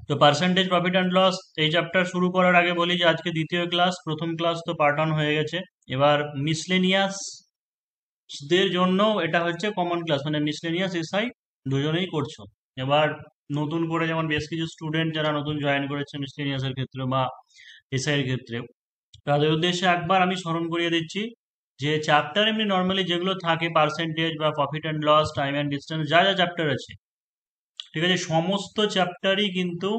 তো percentage profit and loss এই chapter শুরু করার আগে বলি যে আজকে দ্বিতীয় ক্লাস, প্রথম ক্লাস তো পার্ট অন হয়ে গেছে। এবার মিসলেনিয়াস দের জন্য এটা হচ্ছে কমন ক্লাস, মানে মিসলেনিয়াস এসআই দুজনেই করছো। এবার নতুন করে যেমন বেশ কিছু স্টুডেন্ট যারা নতুন জয়েন করেছে মিসলেনিয়াস এর ক্ষেত্রে বা এসআই এর ক্ষেত্রে, তাদের উদ্দেশ্যে একবার আমি স্মরণ করিয়ে দিচ্ছি যে চ্যাপ্টার এমনি নর্মালি যেগুলো থাকে পার্সেন্টেজ বা profit and loss, time and distance, যা যা চ্যাপ্টার আছে, ঠিক আছে, সমস্ত চ্যাপ্টারই কিন্তু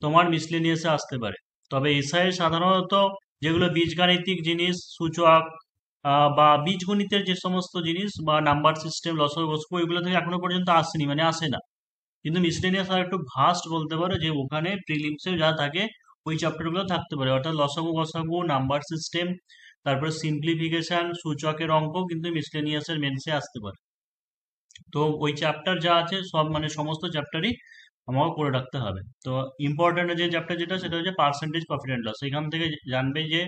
তোমার মিসলেনিয়াসে আসতে পারে। তবে এসআই সাধারণত যেগুলো বীজগাণিতিক জিনিস, সূচক বা বীজগণিতের যে সমস্ত জিনিস বা নাম্বার সিস্টেম, লসাগু গসগু, এগুলো থেকে এখনো পর্যন্ত আসেনি, মানে আসে না। কিন্তু মিসলেনিয়াস আর একটু ভাস্ট বলতে পারো, যে ওখানে প্রিলিমসে যা থাকে ওই চ্যাপ্টারগুলো থাকতে পারে, অর্থাৎ লসাগু গসাগু, নাম্বার সিস্টেম, তারপরে সিম্পলিফিকেশন, সূচকের অঙ্ক কিন্তু মিসলেনিয়াসের মেন্সে আসতে পারে। তো ওই চ্যাপ্টার যা আছে সব, মানে সমস্ত চ্যাপ্টারই আমাকে করে রাখতে হবে। তো ইম্পর্টেন্ট যে চ্যাপ্টার যেটা, সেটা হচ্ছে পার্সেন্টেজ প্রফিট অ্যান্ড লস। এখান থেকে জানবে যে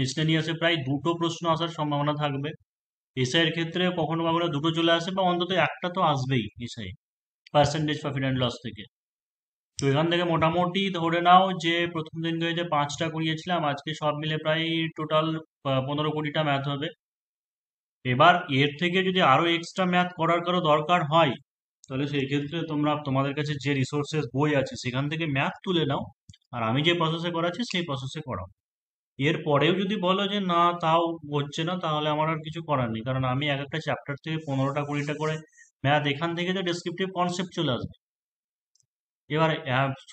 মিসলেনিয়াসে প্রায় দুটো প্রশ্ন আসার সম্ভাবনা থাকবে। এসআই এর ক্ষেত্রে কখনো কখনো দুটো চলে আসে, বা অন্তত একটা তো আসবেই SI percentage profit and loss থেকে। তো এখান থেকে মোটামুটি ধরে নাও যে প্রথম দিনকে যে 5টা করিয়েছিলাম, আজকে সব মিলে প্রায় টোটাল 15-20টা ম্যাথ হবে। এবার এর থেকে যদি আরো এক্সট্রা ম্যাথ করার কারো দরকার হয়, তাহলে সেই ক্ষেত্রে তোমরা তোমাদের কাছে যে রিসোর্সেস বই আছে সেখান থেকে ম্যাথ তুলে নাও, আর আমি যে প্রসেসে করাচ্ছি সেই প্রসেসে করাও। এর পরেও যদি বলো যে না তাও হচ্ছে না, তাহলে আমার আর কিছু করার নেই, কারণ আমি এক একটা চ্যাপ্টার থেকে 15টা 20টা করে ম্যাথ, এখান থেকে যে ডেসক্রিপটিভ কনসেপ্ট চলে আসবে। এবার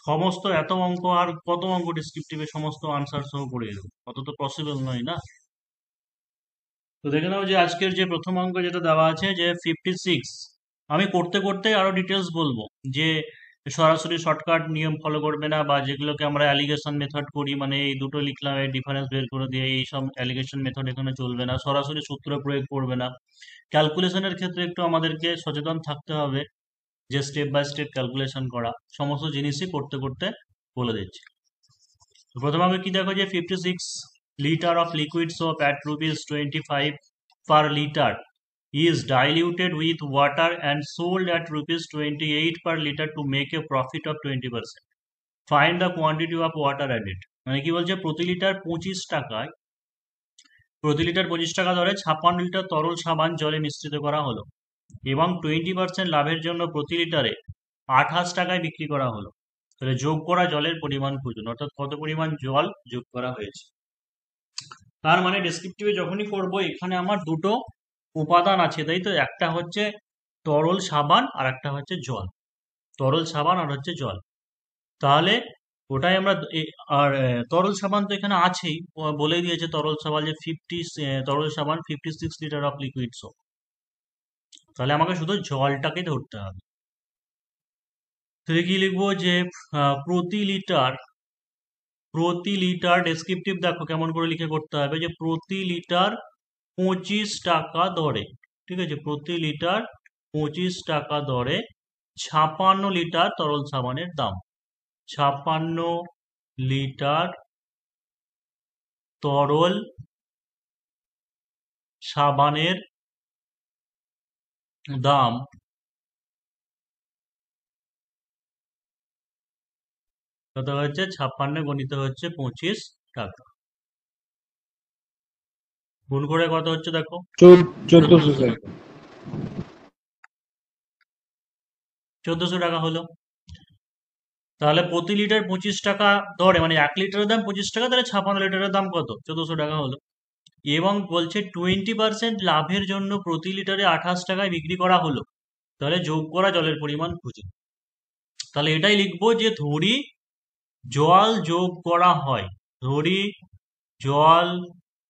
সমস্ত এত অঙ্ক আর কত অঙ্ক ডেসক্রিপটিভে সমস্ত আনসার সহ করে দেবো, অত তো পসিবল নয় না। তো দেখে নাও যে আজকের যে প্রথম অঙ্ক যেটা দেওয়া আছে যে 56। আমি করতে করতে আরো ডিটেলস বলবো, যে সরাসরি শর্টকাট নিয়ম ফলো করবে না, বা যেগুলোকে আমরা অ্যালিগেশন মেথড করি, মানে এই দুটো লিখলাম এই ডিফারেন্স বের করে দিয়ে, এই সব অ্যালিগেশন মেথড এখানে চলবে না, সরাসরি সূত্র প্রয়োগ করবে না। ক্যালকুলেশনের ক্ষেত্রে একটু আমাদেরকে সচেতন থাকতে হবে, যে স্টেপ বাই স্টেপ ক্যালকুলেশন করা, সমস্ত জিনিসই করতে করতে বলে দিচ্ছি। তো প্রথমে আমি কি দেখো যে 56 litre of liquid soap at ₹25 per liter is diluted with water and sold at ₹28 per liter to make a profit of 20%. Find the quantity of water added. মানে কি বলছে, প্রতি লিটার 25 টাকা দরে 56 লিটার তরল সাবান জলে মিশ্রিত করা হলো, এবং 20% লাভের জন্য প্রতি লিটারে 28 টাকায় বিক্রি করা হলো। তাহলে যোগ করা জলের পরিমাণ খুঁজুন, অর্থাৎ কত পরিমাণ জল যোগ করা হয়েছে। তার মানে ডেসক্রিপটিভে যখনই করব, এখানে আমার দুটো উপাদান আছে, তাই তো, একটা হচ্ছে তরল সাবান আর একটা হচ্ছে জল। তরল সাবান আর হচ্ছে জল। তাহলে ওটাই আমরা তরল সাবান তো এখানে আছেই, ও বলেই দিয়েছে তরল সাবান যে তরল সাবান 56 লিটার অফ লিকুইড সোপ। তাহলে আমাকে শুধু জলটাকে ধরতে হবে। তাহলে কি লিখবো যে প্রতি লিটার, ডেসক্রিপটিভ দেখো কেমন করে লিখে করতে হবে, যে প্রতি লিটার 25 টাকা দরে, ঠিক আছে, প্রতি লিটার 25 টাকা দরে 56 লিটার তরল সাবানের দাম। 56 লিটার তরল সাবানের দাম কত হচ্ছে, 56 গণিত হচ্ছে 25 টাকা, গুণ করে কত হচ্ছে দেখো, 1400 স্যার। 1400 টাকা হলো। তাহলে প্রতি লিটার 25 টাকা দরে, মানে 1 লিটারের দাম 25 টাকা, তাহলে 56 লিটারের দাম কত, 1400 টাকা হলো। এবং বলছে 20% লাভের জন্য প্রতি লিটারে 28 টাকায় বিক্রি করা হলো, তাহলে যোগ করা জলের পরিমাণ খুঁজে। তাহলে এটাই লিখবো যে ধরি জল যোগ করা হয়, ধরি জল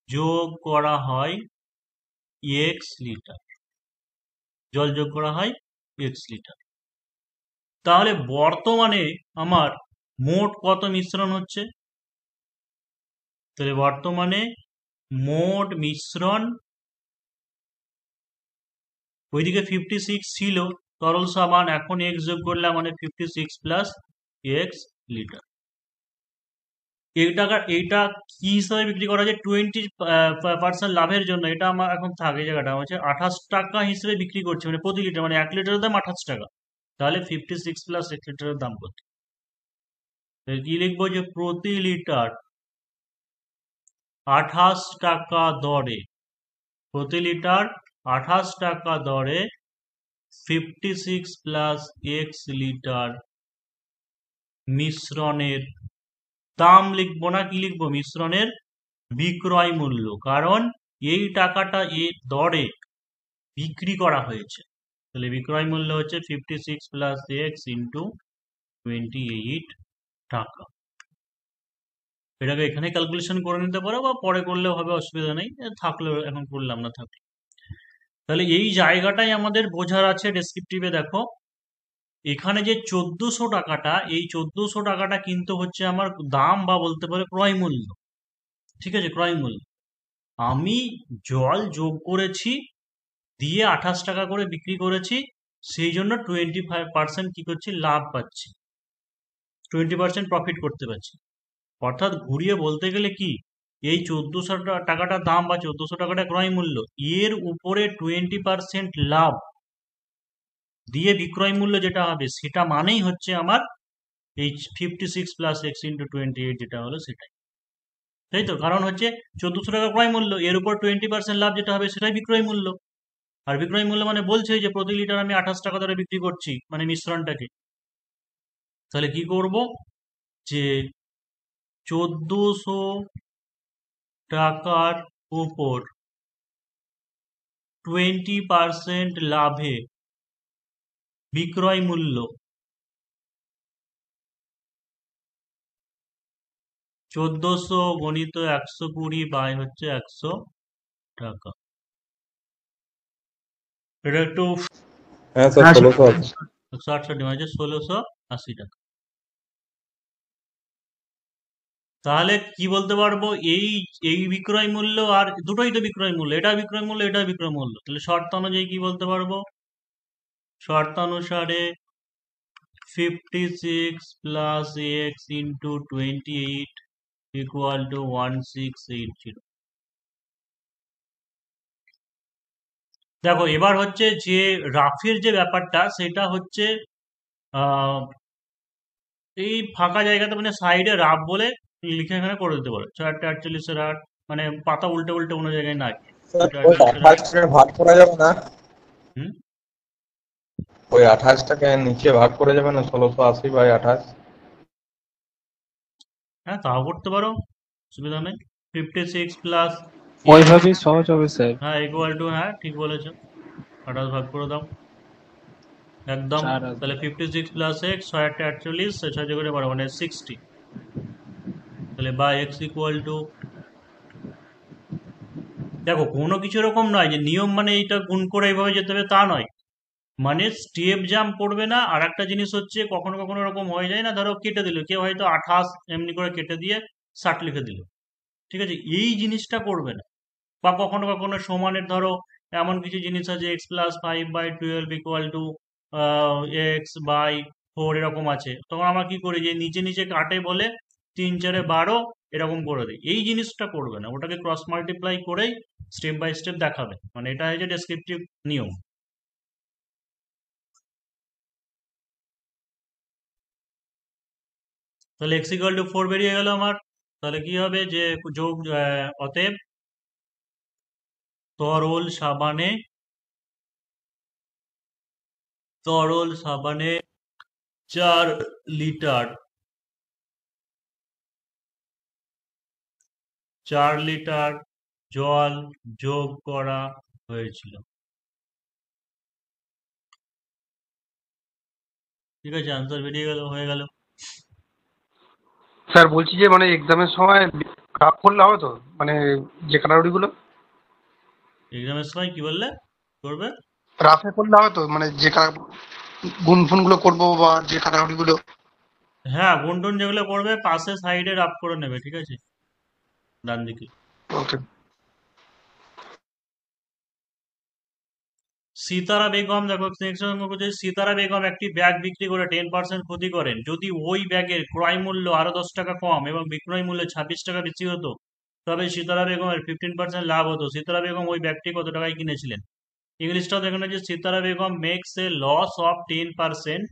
যোগ করা হয় এক্স লিটার, জল যোগ করা হয় এক্স লিটার। তাহলে বর্তমানে আমার মোট কত মিশ্রণ হচ্ছে, তাহলে বর্তমানে মোট মিশ্রণ, ওইদিকে 56 ছিল তরল সাবান, এখন এক্স যোগ করলাম, মানে 56 প্লাস এক্স লিটার। এইটা কি হিসাবে বিক্রি করা যায়, 20% লাভের জন্য, এটা আমার এখন থাকে, জায়গাটা হচ্ছে 28 টাকা হিসেবে বিক্রি করছে, মানে প্রতি লিটার, মানে 1 লিটারের দাম 28 টাকা। তাহলে 56 প্লাস 1 লিটারের দাম কত, কি লিখবো যে প্রতি লিটার 28 টাকা দরে, প্রতি লিটার 28 টাকা দরে 56 প্লাস এক্স লিটার মিশ্রণের দাম লিখবো না, কি লিখবো, মিশ্রণের বিক্রয় মূল্য, কারণ এই টাকাটা এই দরে বিক্রি করা হয়েছে। তাহলে বিক্রয় মূল্য হচ্ছে 56 প্লাস এক্স ইন্টু 28 টাকা। এটাকে এখানে ক্যালকুলেশন করে নিতে পারো বা পরে করলেও হবে, অসুবিধা নেই, থাকলেও এখন করলাম না থাকলে। তাহলে এই জায়গাটাই আমাদের বোঝার আছে ডেসক্রিপটিভে। দেখো এখানে যে 1400 টাকাটা, এই 1400 টাকাটা কিন্তু হচ্ছে আমার দাম বা বলতে পারে ক্রয় মূল্য। ঠিক আছে, ক্রয় মূল্য। আমি জল যোগ করেছি, দিয়ে 28 টাকা করে বিক্রি করেছি, সেই জন্য 25% কি করছি, লাভ পাচ্ছি, 20% প্রফিট করতে পারছি। অর্থাৎ ঘুরিয়ে বলতে গেলে কি, এই 1400 টাকাটার দাম বা 1400 টাকাটা ক্রয় মূল্য, এর উপরে 20% লাভ দিয়ে বিক্রয় মূল্য যেটা হবে সেটা মানেই হচ্ছে আমার এই 56 প্লাস এক্স ইন্টু 28 যেটা হলো সেটাই, তাই তো। কারণ হচ্ছে 1400 টাকা ক্রয় মূল্য, এর উপর 20% লাভ যেটা হবে সেটাই বিক্রয় মূল্য। আর বিক্রয় মূল্য মানে বলছে যে প্রতি লিটার আমি 28 টাকা ধরে বিক্রি করছি, মানে মিশ্রণটাকে। তাহলে কি করব, যে 1400 টাকার উপর 20% লাভে বিক্রয় মূল্য 1400 গণিত 120 বাই হচ্ছে 100 টাকা। এটা একটু হ্যাঁ স্যার, 1680। 168 মানে 1680 টাকা। তাহলে কি বলতে পারবো, এই এই বিক্রয় মূল্য আর দুটোই তো বিক্রয় মূল্য, এটা বিক্রয় মূল্য, এটা বিক্রয় মূল্য। তাহলে শর্ত অনুযায়ী কি বলতে পারবো, শর্তানুসারে 56 plus x into 28 equal to 1680। দেখো এবার হচ্ছে যে রাফের যে ব্যাপারটা সেটা হচ্ছে আহ, এই ফাঁকা জায়গাতে মানে সাইডে রাফ বলে লিখে এখানে করে দিতে পারো, 448 মানে পাতা উল্টে উল্টে কোনো জায়গায় না গিয়ে স্যার ওই 448 28টাকে ভাগ করা যাবে না? হুম। ওই 28টাকে নিচে ভাগ করে যাবে না, 1680/28? হ্যাঁ তাও করতে পারো, অসুবিধা নেই। 56 প্লাস এক্স, ওইভাবেই সহজ হবে স্যার। হ্যাঁ ইকুয়াল টু, হ্যাঁ ঠিক বলেছো, 28 ভাগ করে দাও একদম। চার আসবে। তাহলে 56 প্লাস এক্স 648, 6 করে বারো মানে 60। তাহলে বা এক্স ইকুয়াল টু, দেখো কোনো কিছু এরকম নয় যে নিয়ম মানে এইটা গুণ করে এইভাবে যেতে হবে তা নয়, মানে স্টেপ জাম্প করবে না। আর একটা জিনিস হচ্ছে কখনো কখনো এরকম হয়ে যায় না, ধরো কেটে দিল কেউ, হয়তো 28 এমনি করে কেটে দিয়ে 60 লিখে দিল, ঠিক আছে, এই জিনিসটা করবে না। বা কখনো কখনো সমানের ধরো এমন কিছু জিনিস আছে x+5/12 ইকুয়াল টু x/4 এরকম আছে, তখন আমরা কি করি যে নিচে নিচে কাটে বলে 3×4=12 এরকম করে দিই, এই জিনিসটা করবে না, ওটাকে ক্রস মাল্টিপ্লাই করেই স্টেপ বাই স্টেপ দেখাবে, মানে এটা হচ্ছে ডেসক্রিপটিভ নিয়ম। তাহলে x=4 বেরিয়ে গেল আমার। তাহলে কি হবে যে যোগ অতএব তরল সাবানে, তরল সাবানে 4 লিটার 4 লিটার জল যোগ করা হয়েছিল। ঠিক আছে, আনসার বেরিয়ে গেল, হয়ে গেল। স্যার বলছি যে মানে এক্সামের সময় রাফ করলে হবে তো, মানে যে কাটাকুটিগুলো এক্সামের সময় কি বললে করবে? রাফে করলে হবে তো, মানে যে গুণ ফুনগুলো করবো বা যে কাটাকুটিগুলো। হ্যাঁ, গুনটুন যেগুলো করবে পাশে সাইডে রাফ করে নেবে, ঠিক আছে, ডান দিকে। ওকে। সিতারা বেগম, দেখো next অঙ্ক করছে, সিতারা বেগম একটি ব্যাগ বিক্রি করে 10% ক্ষতি করেন। যদি ওই ব্যাগের ক্রয় মূল্য আরো 10 টাকা কম এবং বিক্রয় মূল্য 26 টাকা বেশি হতো, তবে সিতারা বেগমের 15% লাভ হতো। সিতারা বেগম ওই ব্যাগটি কত টাকায় কিনেছিলেন? ইংলিশটাও দেখুন যে Sitara Begum makes a loss of 10%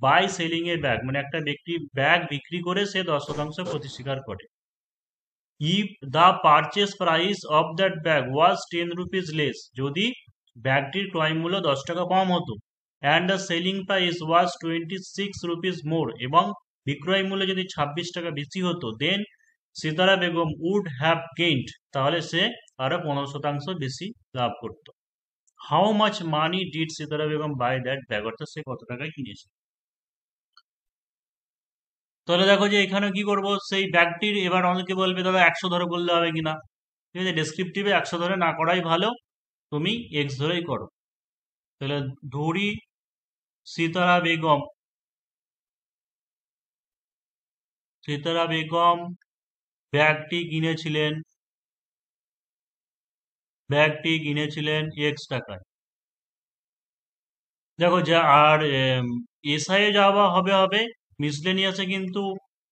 by selling a bag, মানে একটা ব্যক্তি ব্যাগ বিক্রি করে সে 10% ক্ষতি স্বীকার করে। If the purchase price of that bag was 10 rupees less, যদি ব্যাগটির ক্রয় মূল্য 10 টাকা কম হতো, and the selling price was 26 rupees more, এবং বিক্রয় মূল্য যদি 26 টাকা বেশি হতো, then Sitara Begum would have gained, তাহলে সে আরো 15% বেশি লাভ করতো। How much money did Sitara Begum buy that bag, অর্থাৎ সে কত টাকায় কিনেছে। তাহলে দেখো যে এখানে কি করব, সেই ব্যাগটির, এবার অনেকে বলবে দাদা 100 ধরে বললে হবে কিনা। ঠিক আছে, ডেসক্রিপটিভে 100 ধরে না করাই ভালো, তুমি এক্স ধরেই করো। তাহলে ধরি সিতারা বেগম, সিতারা বেগম ব্যাগটি কিনেছিলেন, ব্যাগটি কিনেছিলেন এক্স টাকায়। দেখো যা, আর এসআইয়ে যাওয়া হবে হবে, মিসলেনিয়াসে কিন্তু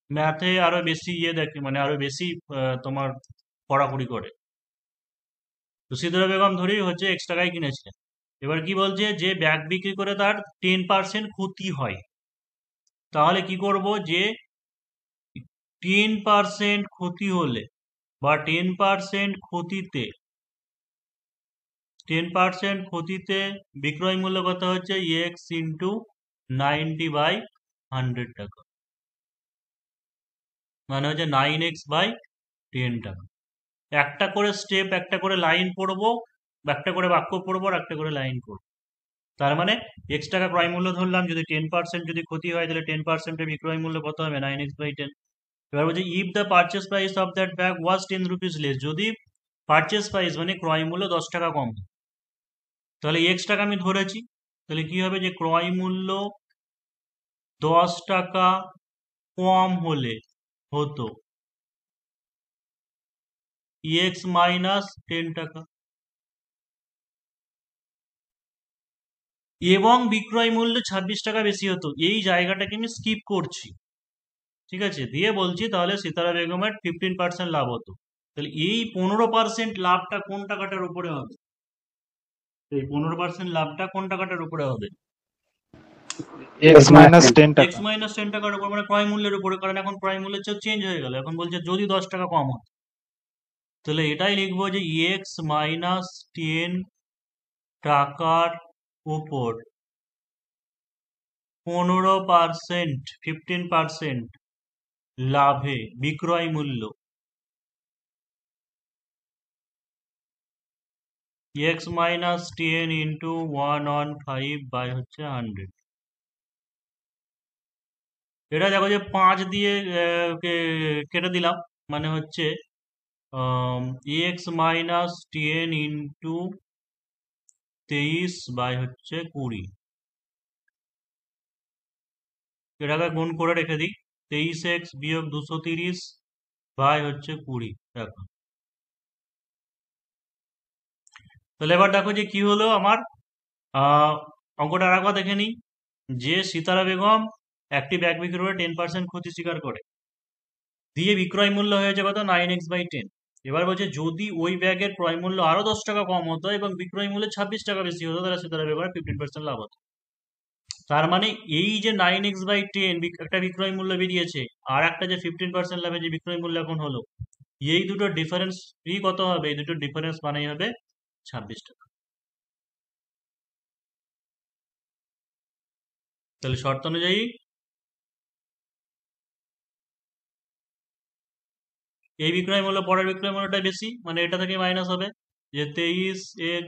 ম্যাথে আরো বেশি ইয়ে দেখে, মানে আরো বেশি তোমার পড়াকুড়ি করে। তো সিতারা বেগম ধরি হচ্ছে এক্স টাকায় কিনেছিলেন। এবার কি বলছে, যে ব্যাগ বিক্রি করে তার 10% ক্ষতি হয়, তাহলে কি করব, যে 10% ক্ষতি হলে বা 10% ক্ষতিতে, 10% ক্ষতিতে বিক্রয় মূল্য কত হচ্ছে, এক্স ইন্টু 90/100 টাকা, মানে হচ্ছে 9x/10 টাকা। একটা করে স্টেপ, একটা করে লাইন পড়বো, একটা করে বাক্য পড়বো, আর একটা করে লাইন পড়বো। তার মানে এক্স টাকা ক্রয় মূল্য ধরলাম, যদি 10% যদি ক্ষতি হয়, তাহলে 10% বিক্রয় মূল্য কত হবে, 9x/10। এবার বলছে if the purchase price of that bag was 10 rupees less, যদি পারচেস প্রাইস মানে ক্রয় মূল্য 10 টাকা কম, তাহলে এক্স টাকা আমি ধরেছি, তাহলে কি হবে, যে ক্রয় মূল্য 10 টাকা কম হলে হতো x-10 টাকা, এবং বিক্রয় মূল্য 26 টাকা বেশি হতো, এই জায়গাটাকে আমি স্কিপ করছি। ঠিক আছে, দিয়ে বলছি তাহলে সিতারা বেগমের 15% লাভ হতো। তাহলে এই 15% লাভটা কোন টাকাটার উপরে হবে, এই 15% লাভটা কোন টাকাটার উপরে হবে, এক্স মাইনাস টেন এক্স টাকা মাইনাস 10 টাকার উপর, মানে ক্রয় মূল্যের উপরে, কারণ এখন ক্রয় মূল্যের চেঞ্জ হয়ে গেল, এখন বলছে যদি 10 টাকা কম হয়, তাহলে এটাই লিখবো যে x-10 টাকার উপর 15%, 15% লাভে বিক্রয় মূল্য x-10 ইন্টু 115/100। এটা দেখো যে 5 দিয়ে কেটে দিলাম, মানে হচ্ছে x-10 ইন্টু 23/20। এটাকে গুণ করে রেখে দিই, 23x বিয়োগ 230/20। দেখো, তাহলে এবার দেখো যে কি হলো আমার, আহ অঙ্কটা আর একবার দেখে নিই, যে সিতারা বেগম একটি ব্যাগ বিক্রি করে 10% ক্ষতি স্বীকার করে, দিয়ে বিক্রয় মূল্য হয়েছে কত, 9x/10। এবার বলছে যদি ওই ব্যাগের ক্রয় মূল্য আরো 10 টাকা কম হতো এবং বিক্রয় মূল্য 26 টাকা বেশি হতো, তাহলে সিতারা বেগমের 15% লাভ হতো। তার মানে এই যে 9x/10 একটা বিক্রয় মূল্য বেরিয়েছে, আর একটা যে 15% লাভে যে বিক্রয় মূল্য এখন হলো, এই দুটো ডিফারেন্স কত হবে, এই দুটো ডিফারেন্স মানেই হবে 26 টাকা। তাহলে শর্ত অনুযায়ী এই বিক্রয় মূল্য পরের বিক্রয় মূল্যটা বেশি, মানে এটা থেকে মাইনাস হবে, যে 23x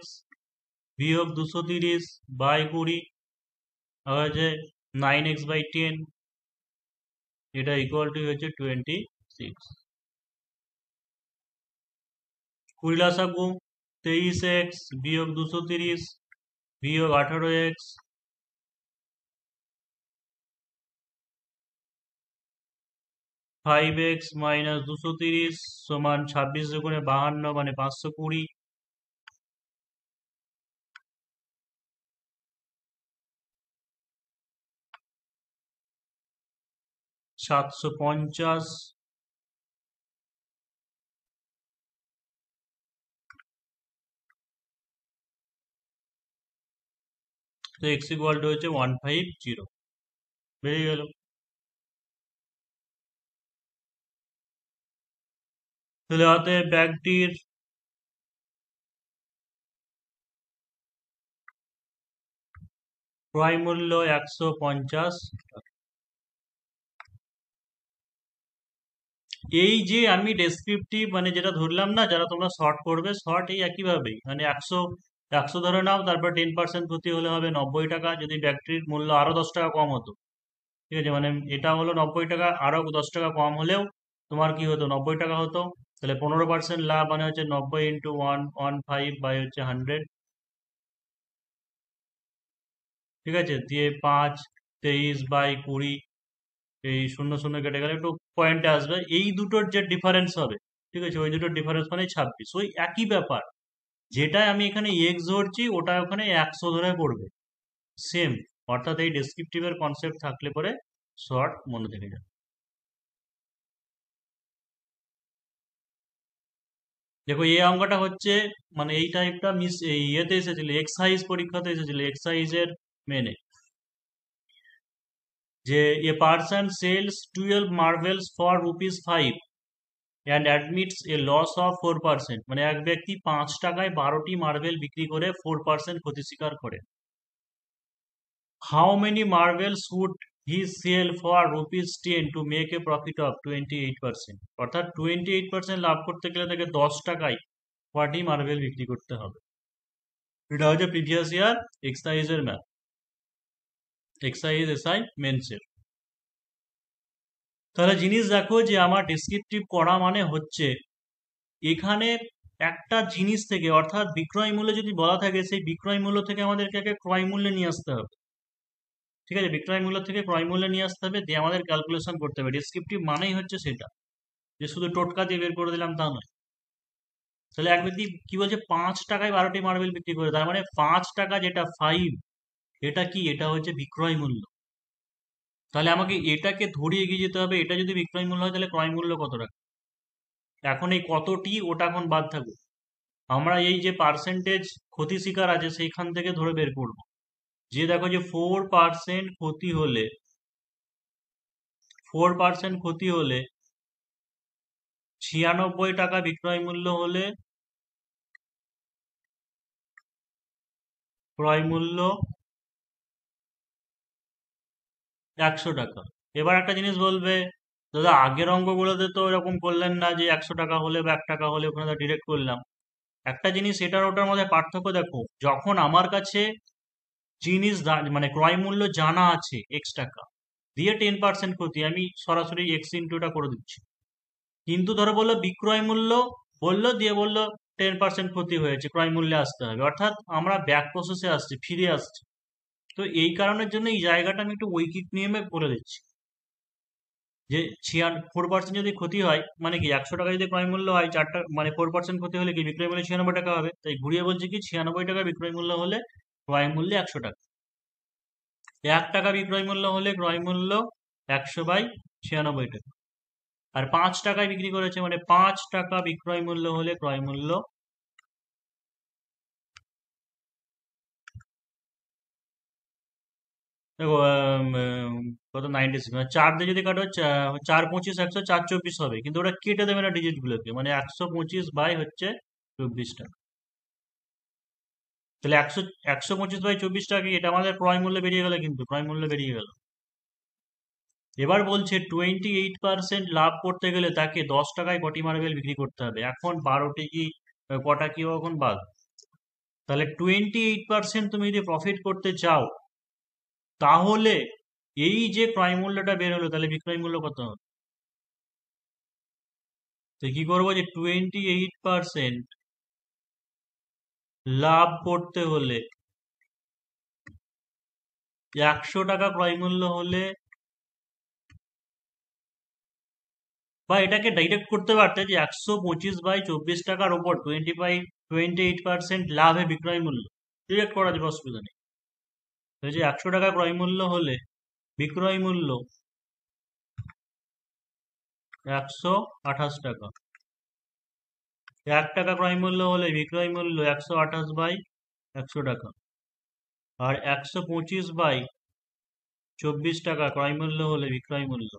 বিয়োগ 230/20, আবার যে 9x/10, এটা ইকুয়াল টু হচ্ছে 26। 20 লসাগু, 23x বিয়োগ 230 বিয়োগ 18x, 5x মাইনাস 230 সমান 26 দুগুণে 52, মানে 520। 750। তো x ইকুয়াল টু হচ্ছে 150। বেরিয়ে গেল। তাহলে অতএব ব্যাগটির ক্রয় মূল্য 150। এই যে আমি ডেসক্রিপটিভ মানে যেটা ধরলাম না, যারা তোমরা শর্ট করবে, শর্ট এই একইভাবেই, মানে 100 ধরে নাও, তারপর 10% ক্ষতি হলে হবে 90 টাকা। যদি ব্যাগটির মূল্য আরো 10 টাকা কম হতো, ঠিক আছে, মানে এটা হলো 90 টাকা, আরো 10 টাকা কম হলেও তোমার কি হতো, 90 টাকা হতো। তাহলে 15% লাভ মানে হচ্ছে 90 ইন্টু 115 বাই হচ্ছে 100, ঠিক আছে, দিয়ে 5, 23 বাই 20, এই শূন্য শূন্য কেটে গেলে একটু পয়েন্টে আসবে, এই দুটোর যে ডিফারেন্স হবে, ঠিক আছে, ওই দুটোর ডিফারেন্স মানে 26। ওই একই ব্যাপার, যেটা আমি এখানে এক্স ধরছি ওটা ওখানে 100 ধরে পড়বে, সেম। অর্থাৎ এই ডেসক্রিপটিভের কনসেপ্ট থাকলে পরে শর্ট মনে থেকে যাবে। দেখো এই অঙ্কটা হচ্ছে মানে এই টাইপটা মিস এই ইয়েতে এসেছিল, এক্সাইজ পরীক্ষাতে এসেছিল, এক্সাইজের মেনে, যে a person sells 12 marbles for ₹5 and admits a loss of 4%, মানে এক ব্যক্তি 5 টাকায় 12টি মার্বেল বিক্রি করে 4% ক্ষতি স্বীকার করে। How many marbles would he sell for ₹10 to make a profit of 28%? অর্থাৎ 28% লাভ করতে গেলে তাকে 10 টাকায় কটি মার্বেল বিক্রি করতে হবে। এটা হচ্ছে প্রিভিয়াস ইয়ার এক্সাইজের ম্যাথ, এক্সাইজ এসআই মেন্সের। তাহলে জিনিস দেখো যে আমার ডেসক্রিপটিভ করা মানে হচ্ছে এখানে একটা জিনিস থেকে, অর্থাৎ বিক্রয় মূল্য যদি বলা থাকে, সেই বিক্রয় মূল্য থেকে আমাদেরকে আগে ক্রয় মূল্যে নিয়ে আসতে হবে, ঠিক আছে, বিক্রয় মূল্য থেকে ক্রয় মূল্যে নিয়ে আসতে হবে, দিয়ে আমাদের ক্যালকুলেশন করতে হবে। ডেসক্রিপটিভ মানেই হচ্ছে সেটা, যে শুধু টোটকা দিয়ে বের করে দিলাম তা নয়। তাহলে এক ব্যক্তি কি বলছে, 5 টাকায় 12টি মার্বেল বিক্রি করে, তার মানে 5 টাকা যেটা 5, এটা কি, এটা হচ্ছে বিক্রয় মূল্য। তাহলে আমাকে এটাকে ধরিয়ে এগিয়ে যেতে হবে, এটা যদি বিক্রয় মূল্য হয় তাহলে ক্রয় মূল্য কত টাকা। এখন এই কতটি ওটা এখন বাদ থাকুক, আমরা এই যে পার্সেন্টেজ ক্ষতি শিকার আছে সেইখান থেকে ধরে বের করব, যে দেখো যে 4% ক্ষতি হলে, 4% ক্ষতি হলে 96 টাকা বিক্রয় মূল্য হলে ক্রয় মূল্য 100 টাকা। এবার একটা জিনিস বলবে, দাদা আগের অঙ্কগুলোতে তো এরকম করলেন না, যে 100 টাকা হলে বা 1 টাকা হলে ওখানে তো ডিরেক্ট করলাম। একটা জিনিস এটার ওটার মধ্যে পার্থক্য দেখো, যখন আমার কাছে জিনিস মানে ক্রয় মূল্য জানা আছে X টাকা, দিয়ে 10% ক্ষতি, আমি সরাসরি এক্স ইন্টুটা করে দিচ্ছি। কিন্তু ধরো বললো বিক্রয় মূল্য, বললো দিয়ে বললো 10% ক্ষতি হয়েছে, ক্রয় মূল্যে আসতে হবে, অর্থাৎ আমরা ব্যাক প্রসেসে আসছি, ফিরে আসছি। তো এই কারণের জন্য এই জায়গাটা আমি একটু ঐকিক নিয়মে বলে দিচ্ছি, যে 4% যদি ক্ষতি হয় মানে কি, 100 টাকা যদি ক্রয় মূল্য হয়, 4টা মানে 4% ক্ষতি হলে কি বিক্রয় মূল্য 96 টাকা হবে। তাই ঘুরিয়ে বলছি কি, 96 টাকা বিক্রয় মূল্য হলে ক্রয় মূল্যে 100 টাকা, 1 টাকা বিক্রয় মূল্য হলে ক্রয় মূল্য 100/96 টাকা। আর 5 টাকায় বিক্রি করেছে মানে 5 টাকা বিক্রয় মূল্য হলে ক্রয় মূল্য, দেখো কত 96, মানে 4 দিয়ে যদি কাটো 4 25 100, 4 24 হবে, কিন্তু ওটা কেটে দেবে না ডিজিট গুলোকে, মানে 125 বাই হচ্ছে 24 টাকা। তাহলে 125/24 টাকা, এটা আমাদের ক্রয় মূল্য বেরিয়ে গেল, কিন্তু ক্রয় মূল্য বেরিয়ে গেল। এবার বলছে 28% লাভ করতে গেলে তাকে 10 টাকায় কটি মার্বেল বিক্রি করতে হবে। এখন 12টি কি কটা কি এখন বাদ, তাহলে 28% তুমি যদি প্রফিট করতে চাও, তাহলে এই যে ক্রয় মূল্যটা বের হলো, তাহলে বিক্রয় মূল্য কত হবে। তো কি করবো, যে 28% লাভ করতে হলে 100 টাকা ক্রয় মূল্য হলে, বা এটাকে ডাইরেক্ট করতে পারতে যে 125/24 টাকার উপর 28% লাভে বিক্রয় মূল্য, ডিরেক্ট করা যাবে, অসুবিধা নেই। যে 100 টাকা ক্রয় মূল্য হলে বিক্রয় মূল্য 128 টাকা, 1 টাকা ক্রয় মূল্য হলে বিক্রয় মূল্য 128/100 টাকা, আর 125/24 24 টাকা ক্রয় মূল্য হলে বিক্রয় মূল্য।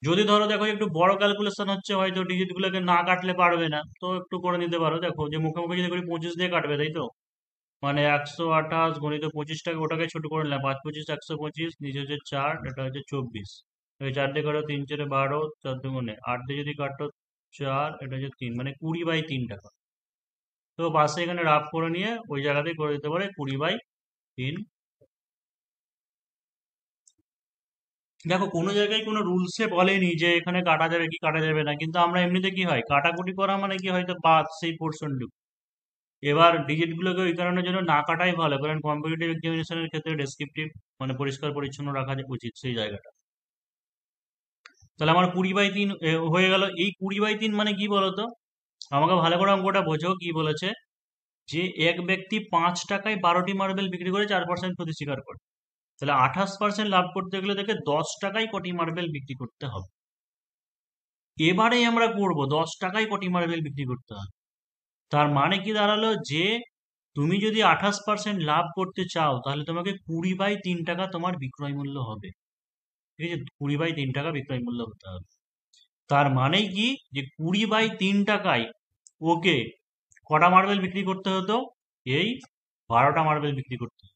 যদি ধরো দেখো একটু বড় ক্যালকুলেশন হচ্ছে, হয়তো ডিজিট গুলোকে না কাটলে পারবে না, তো একটু করে নিতে পারো। দেখো যে মুখে মুখে যদি করি 25 দিয়ে কাটবে, তাই তো, মানে 128 গণিত 25 টাকা, ওটাকে ছোট করে নিলাম, 5 25 125, নিচে হচ্ছে 4, এটা হচ্ছে 24। 4 দিয়ে কাটো 3 4 12, 4 2 8 দিয়ে যদি কাটো 4, এটা হচ্ছে 3, মানে 20/3 টাকা। তো পাশে এখানে রাফ করে নিয়ে ওই জায়গাতেই করে দিতে পারে 20/3। দেখো কোনো জায়গায় কোনো রুলসে বলেনি যে এখানে কাটা যাবে কি কাটা যাবে না, কিন্তু আমরা এমনিতে কি হয়, কাটাকুটি করা মানে কি, হয়তো বাদ সেই পোর্শনটুকু। এবার ডিজিট গুলোকে ওই কারণের জন্য না কাটাই ভালো, কারণ কম্পিটিটিভ এক্সামিনেশনের ক্ষেত্রে ডেসক্রিপটিভ মানে পরিষ্কার পরিচ্ছন্ন রাখা উচিত সেই জায়গাটা। তাহলে আমার 20/3 হয়ে গেল। এই 20/3 মানে কি বলতো, আমাকে ভালো করে অঙ্কটা বোঝো কি বলেছে, যে এক ব্যক্তি 5 টাকায় 12টি মার্বেল বিক্রি করে 4% ক্ষতি স্বীকার করে। তাহলে 28% লাভ করতে গেলে দেখে 10 টাকায় কটি মার্বেল বিক্রি করতে হবে। এবারে আমরা করব 10 টাকায় কটি মার্বেল বিক্রি করতে হবে। তার মানে কি দাঁড়ালো, যে তুমি যদি 28% লাভ করতে চাও, তাহলে তোমাকে 20/3 টাকা তোমার বিক্রয় মূল্য হবে। ঠিক আছে, 20/3 টাকা বিক্রয় মূল্য হতে হবে। তার মানে কি, যে 20/3 টাকায় ওকে কটা মার্বেল বিক্রি করতে হতো, এই 12টা মার্বেল বিক্রি করতে হতো।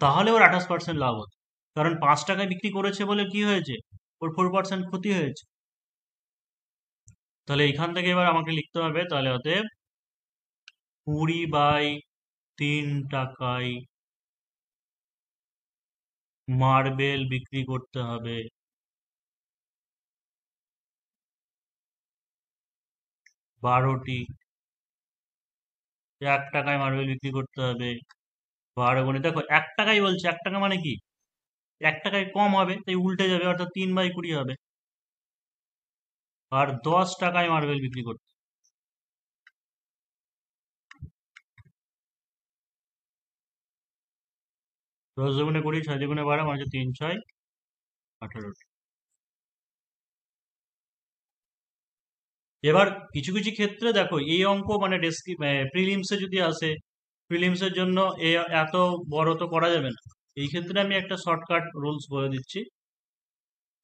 তাহলে ওর 28% লাভ হতো, কারণ 5 টাকায় বিক্রি করেছে বলে কি হয়েছে, ওর 4% ক্ষতি হয়েছে। তাহলে এখান থেকে এবার আমাকে লিখতে হবে, তাহলে অতএব 20/3 টাকায় মার্বেল বিক্রি করতে হবে 12টি। 1 টাকায় মার্বেল বিক্রি করতে হবে 12 গুণে। দেখো 1 টাকাই বলছে, 1 টাকা মানে কি, 1 টাকায় কম হবে, তাই উল্টে যাবে, অর্থাৎ 3/20 হবে। আর 10 টাকায় মার্বেল বিক্রি করতে, 10 দুগুণে 20, 6 দুগুণে 12, মানে হচ্ছে 3 6 18। এবার কিছু কিছু ক্ষেত্রে দেখো এই অঙ্ক মানে প্রিলিমসে যদি আসে, প্রিলিমসের জন্য এত বড় তো করা যাবে না। এই ক্ষেত্রে আমি একটা শর্টকাট রুলস বলে দিচ্ছি,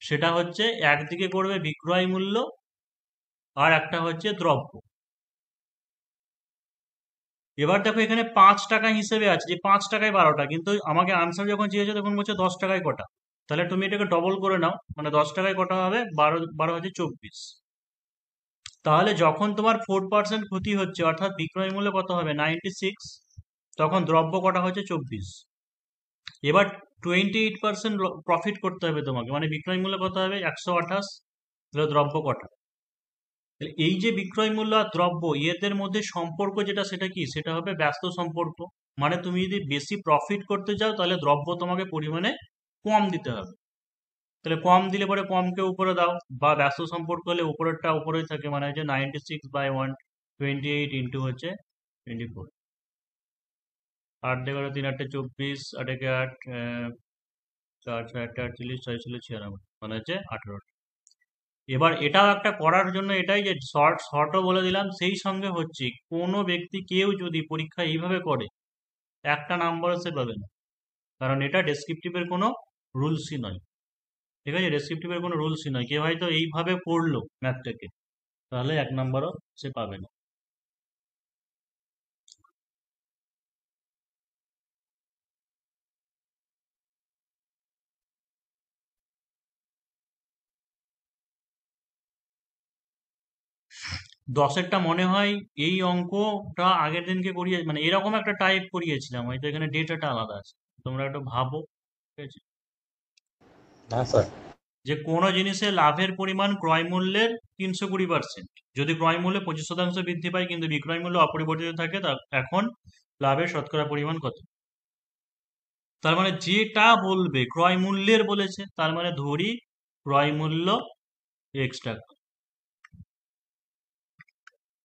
সেটা হচ্ছে একদিকে করবে বিক্রয় মূল্য, আর একটা হচ্ছে দ্রব্য। এবার দেখো এখানে 5 টাকা হিসেবে আছে, যে 5 টাকায় 12টা, কিন্তু আমাকে আনসার যখন চেয়েছে তখন বলছে 10 টাকায় কটা। তাহলে তুমি এটাকে ডবল করে নাও, মানে 10 টাকায় কটা হবে, 12 12 হচ্ছে 24। তাহলে যখন তোমার 4% ক্ষতি হচ্ছে, অর্থাৎ বিক্রয় মূল্য কত হবে 96, তখন দ্রব্য কটা হচ্ছে 24। এবার 28% প্রফিট করতে হবে তোমাকে, মানে বিক্রয় মূল্য কত হবে 128, দ্রব্য কটা। তাহলে এই যে বিক্রয় মূল্য আর দ্রব্য, এদের মধ্যে সম্পর্ক যেটা, সেটা কি, সেটা হবে ব্যস্ত সম্পর্ক। মানে তুমি যদি বেশি প্রফিট করতে চাও, তাহলে দ্রব্য তোমাকে পরিমাণে কম দিতে হবে। তাহলে কম দিলে পরে কমকে উপরে দাও, বা ব্যস্ত সম্পর্ক হলে উপরেরটা উপরেই থাকে, মানে হচ্ছে 96/1, 28 ইন্টু হচ্ছে 24। 8 দিয়ে 3 8 24, 8 একে 8, 4 6 8 48, 6 ছিল 96, মানে হচ্ছে 18। এবার এটাও একটা করার জন্য এটাই যে শর্টও বলে দিলাম, সেই সঙ্গে হচ্ছে কোনো ব্যক্তি কেউ যদি পরীক্ষা এইভাবে করে, একটা নাম্বার সে পাবে না, কারণ এটা ডেসক্রিপটিভের কোনো রুলসই নয়। ঠিক আছে, ডেসক্রিপটিভের কোনো রুলসই নয়, কেউ হয়তো এইভাবে পড়লো ম্যাথটাকে, তাহলে 1 নাম্বারও সে পাবে না। দশেরটা মনে হয় এই অঙ্কটা আগের দিনকে করিয়ে, মানে এরকম একটা টাইপ করিয়েছিলাম, হয়তো এখানে ডেটাটা আলাদা আছে, তোমরা একটু ভাবো। ঠিক আছে, হ্যাঁ স্যার। যে কোনো জিনিসের লাভের পরিমাণ ক্রয় মূল্যের 320%। যদি ক্রয় মূল্যে 25% বৃদ্ধি পায় কিন্তু বিক্রয় মূল্য অপরিবর্তিত থাকে, এখন লাভের শতকরা পরিমাণ কত। তার মানে যেটা বলবে ক্রয় মূল্যের বলেছে, তার মানে ধরি ক্রয় মূল্য X টাকা,